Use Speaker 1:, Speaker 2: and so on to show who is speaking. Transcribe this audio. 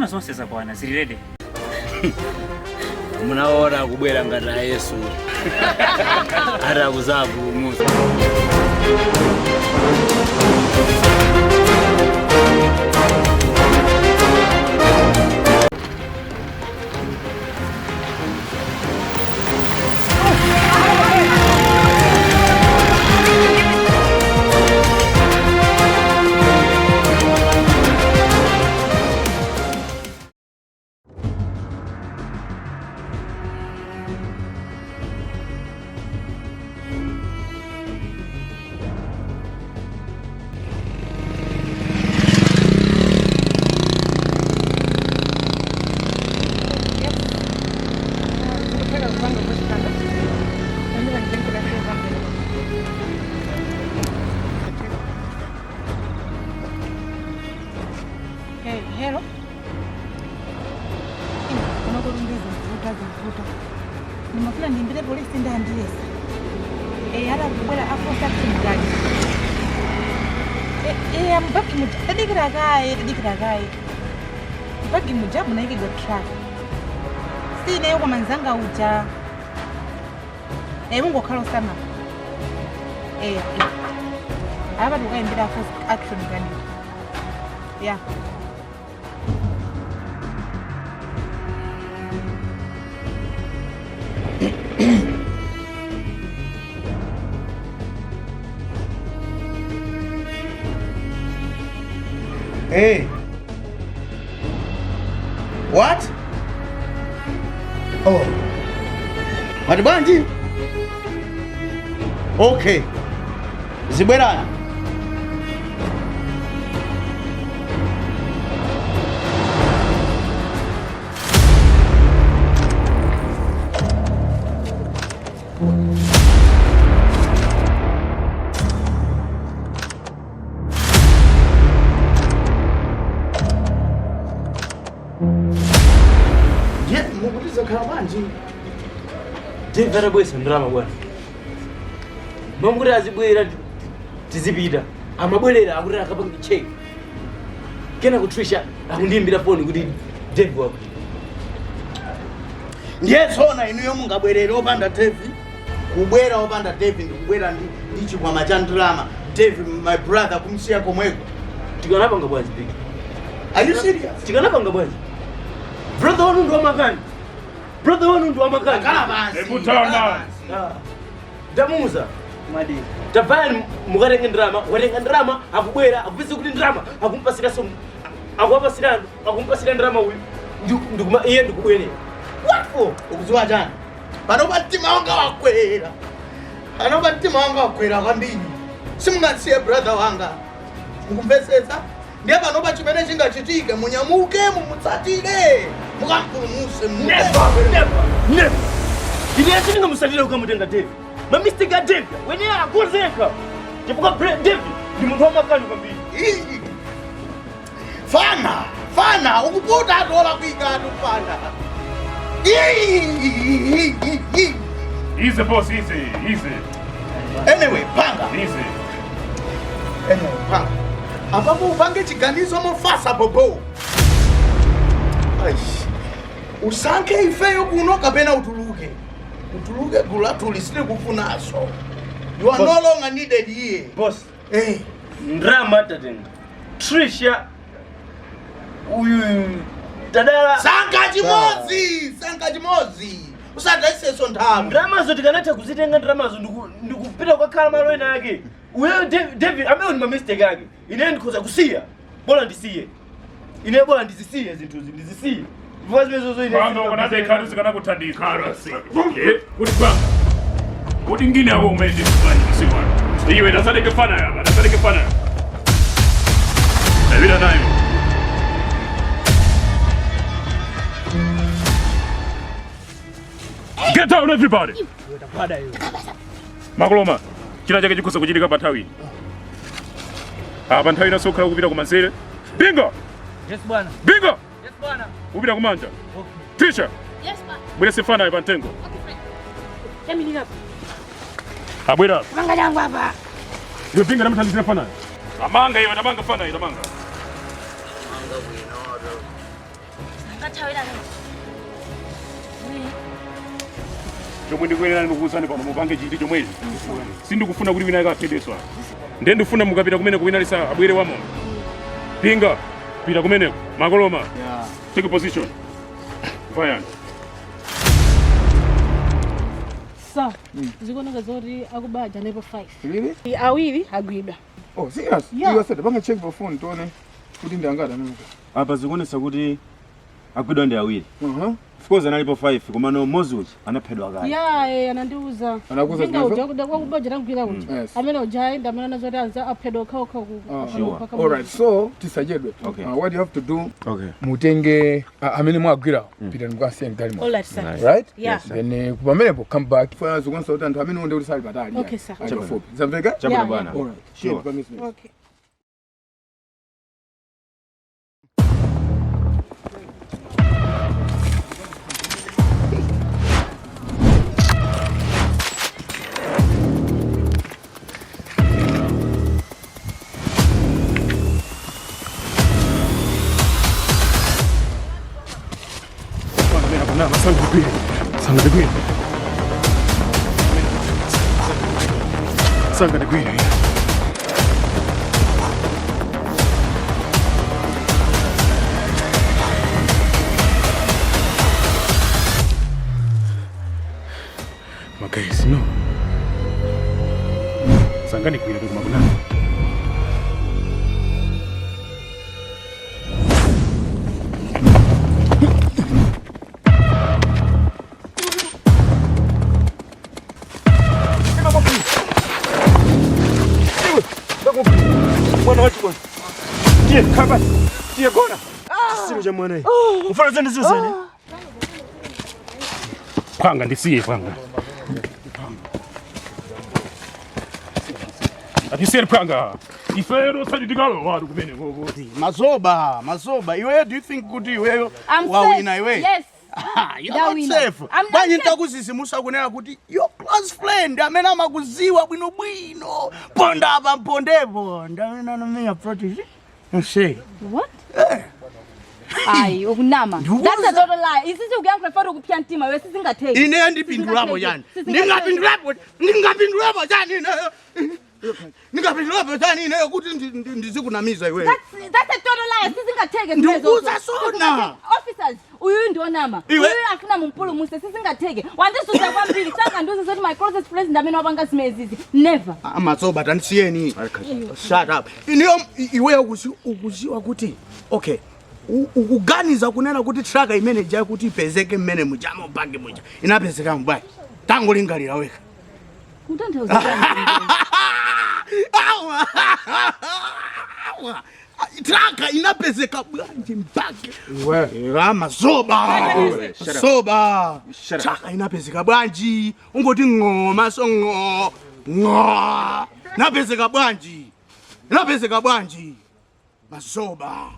Speaker 1: Ndalama zonse za bwana zili ready.
Speaker 2: Munaona kubwera ngati Yesu. Ara kuzabu musa.
Speaker 3: Hello? Nimafuna ndimbire polisi ndandiresa. Hara kubwera afosa kumugani. Mbaki muja tadikira gaye. Mbaki muja munaike go track. Sine yuko manzanga uja. Mungu khalo sana. Aba tukaendera first action gani? Yeah.
Speaker 4: Hey. What? Oh. Matibanji? Okay. Zibwerani.
Speaker 2: Tivera bwese ndrama bwana. Mamuri azibwera tizibida. Amabwelera akurira akapanga check. Kena kutrisha akundimbira phone kuti Dave wako.
Speaker 4: Ndiyetsona inuyo mungabwerera opanda Dave. Kubwera opanda Dave ndikubwera ndichi kwa machandlama. Dave my brother kumsiya komweko.
Speaker 2: Tikanapanga bwanji big.
Speaker 4: Are you serious?
Speaker 2: Tikanapanga bwanji. Brother wanu ndo amakani. Brother wanu ndo amakani.
Speaker 4: Kala basi.
Speaker 1: Ekutama.
Speaker 2: Damuza.
Speaker 1: Madi.
Speaker 2: Tabani mukarenga ndrama akubwera akupisa kuti ndrama akumpasira so akumpasira ndrama uyu ndikuma iye ndikubwere. What for?
Speaker 4: Ukuziwa jana. Panobatima wanga wakwera. Panobatima wanga wakwera kwambiri. Simungasiye brother wanga. Mukumvesetsa? Ndiye panoba chimene chingachitika munyamuke mumutsatire. Mukampulumuse muke.
Speaker 2: Never. Ndiye chingamusatira ukamutenga Dave. Ma Mr. Dave, when you are akozeka. Chifukwa Dave ndi munthu wamakani kwambiri.
Speaker 4: Fana, ukuputa atola kuikatu fana.
Speaker 1: Easy boss, easy.
Speaker 4: Anyway, panga.
Speaker 1: Easy.
Speaker 4: Panga. Apapo upange chiganizo mofasa bobo. Aish. Usanke ifeyo kuno kapena utuluke. Utuluke gula tulisile kufunaso. You are no longer needed here.
Speaker 2: Boss.
Speaker 4: Hey.
Speaker 2: Ndrama tatenga. Trisha uyu Tadala. Sanka chimozi. Usadaise nthamu. Ndramazo tikanatha kuzitenga ndramazo ndikupita kwa khala malo ena yake. Uyo David amene ndi mistake yake. Ine ndikhoza kusiya. Bora ndisiye. Ine bora ndizisiye zinthu ndizisiye. Because mezo ine.
Speaker 1: Panga ukanade ikhalu sikana kuthandika arasi. Kuti panga. Kuti ngine abo umendi kufanya siwana. Iwe ndasadeke fana yaba, ndasadeke fana. Davida nayo. Get down everybody. Makuloma. China chake chikusa kuchitika pathawi. Apa nthawi inasokhala kupita kumanzere. Bingo.
Speaker 2: Yes bwana.
Speaker 1: Bingo.
Speaker 2: Yes bwana.
Speaker 1: Upita kumanja.
Speaker 2: Okay.
Speaker 1: Teacher.
Speaker 5: Yes bwana.
Speaker 1: Bwera sifana ipa ntengo.
Speaker 5: Okay. Temi ni hapa.
Speaker 1: Abwera.
Speaker 5: Manga yangu hapa.
Speaker 1: Yo binga namthandizira fana. Amanga iwe namanga fana ila manga. chomwe ndikuyenera ndikukuwuzani pano mupange chiti chomwechi sindikufuna kuti wina akaphedeswa ndiye ndifuna mukapita kumene kuwinalisa abwere wamo pinga pita kumeneko makoloma take a position vayani
Speaker 5: So, zikuoneka zoti akubaja level 5.
Speaker 6: Really?
Speaker 5: Awiri agwidwa.
Speaker 6: Oh, serious?
Speaker 5: Yeah.
Speaker 6: You said banga check for phone tuone kuti ndangada nini.
Speaker 7: Apa zikuonesa kuti agwidwa ndi awiri.
Speaker 6: Of
Speaker 7: course analipo 5 komano Mozuchi anaphedwa kale.
Speaker 5: Yeah, anandiuza.
Speaker 6: Anakuza
Speaker 5: Pinga uja kuda kwakubaja rangwira kuti. Amene ujaenda amene anazoti anza aphedwa khokho ku.
Speaker 6: All right, so tisajedwe.
Speaker 7: Okay.
Speaker 6: What you have to do,
Speaker 7: Okay.
Speaker 6: mutenge amene mwagwira pita mukasiya mgali mwa.
Speaker 5: All right, sir.
Speaker 6: Right?
Speaker 5: Yeah.
Speaker 6: Then kupamenepo come back for zikuonesa kuti anthu amene onde kuti sali patali.
Speaker 5: Okay, sir.
Speaker 6: Zamveka?
Speaker 5: Yeah,
Speaker 7: bwana.
Speaker 6: All right.
Speaker 7: Sure.
Speaker 5: Okay.
Speaker 1: Sanga de Green. Guys, no. Sanga de Green kwa mabuna.
Speaker 7: Kaba. Tia gona. Sio jamwana hii. Ufanye zani zozani.
Speaker 1: Panga ndisiye panga. Atisiye panga. Ifero sadidikalo wadu kumene gogo.
Speaker 4: Mazoba. Iweyo, do you think kuti iweyo wawina iweyo?
Speaker 5: Yes.
Speaker 4: You're not safe. Bwanyi ntakuzisimusa kunena kuti your close friend amene amakuziwa bwinobwino. Ponda apa mpondepo. Ndamena me approach. Say.
Speaker 5: What? Ayi, ukunama. That's a total lie. Isisi ukuyankula faro ukupya ntima wewe sisingatheki.
Speaker 4: Ine ndipindulapo yani. Ningapindulapo yani. Ningapindulapo yani kuti ndizikunamiza iweyo.
Speaker 5: That's a total lie. Sisingatheke
Speaker 4: ndikuza sona.
Speaker 5: Officers, uyu ndionama. Uyu afuna mumpulu muse sisingatheke. Wandisuza kwambili sanga nduze zothi my closest friends ndamene wapanga simezizi. Never.
Speaker 4: Mazoba tanisiyeni. Shut up. Iweyo ukuziwa kuti okay. Ukuganiza kunena kuti traka imene jaya kuti ipezeke mmene mujama upange muja inapezeka mubaya tangu lingalira weka
Speaker 5: Kutanthauza
Speaker 4: traka inapezeka bwanji mpake Mazoba traka inapezeka bwanji ungoti ngoma so napezeka bwanji Mazoba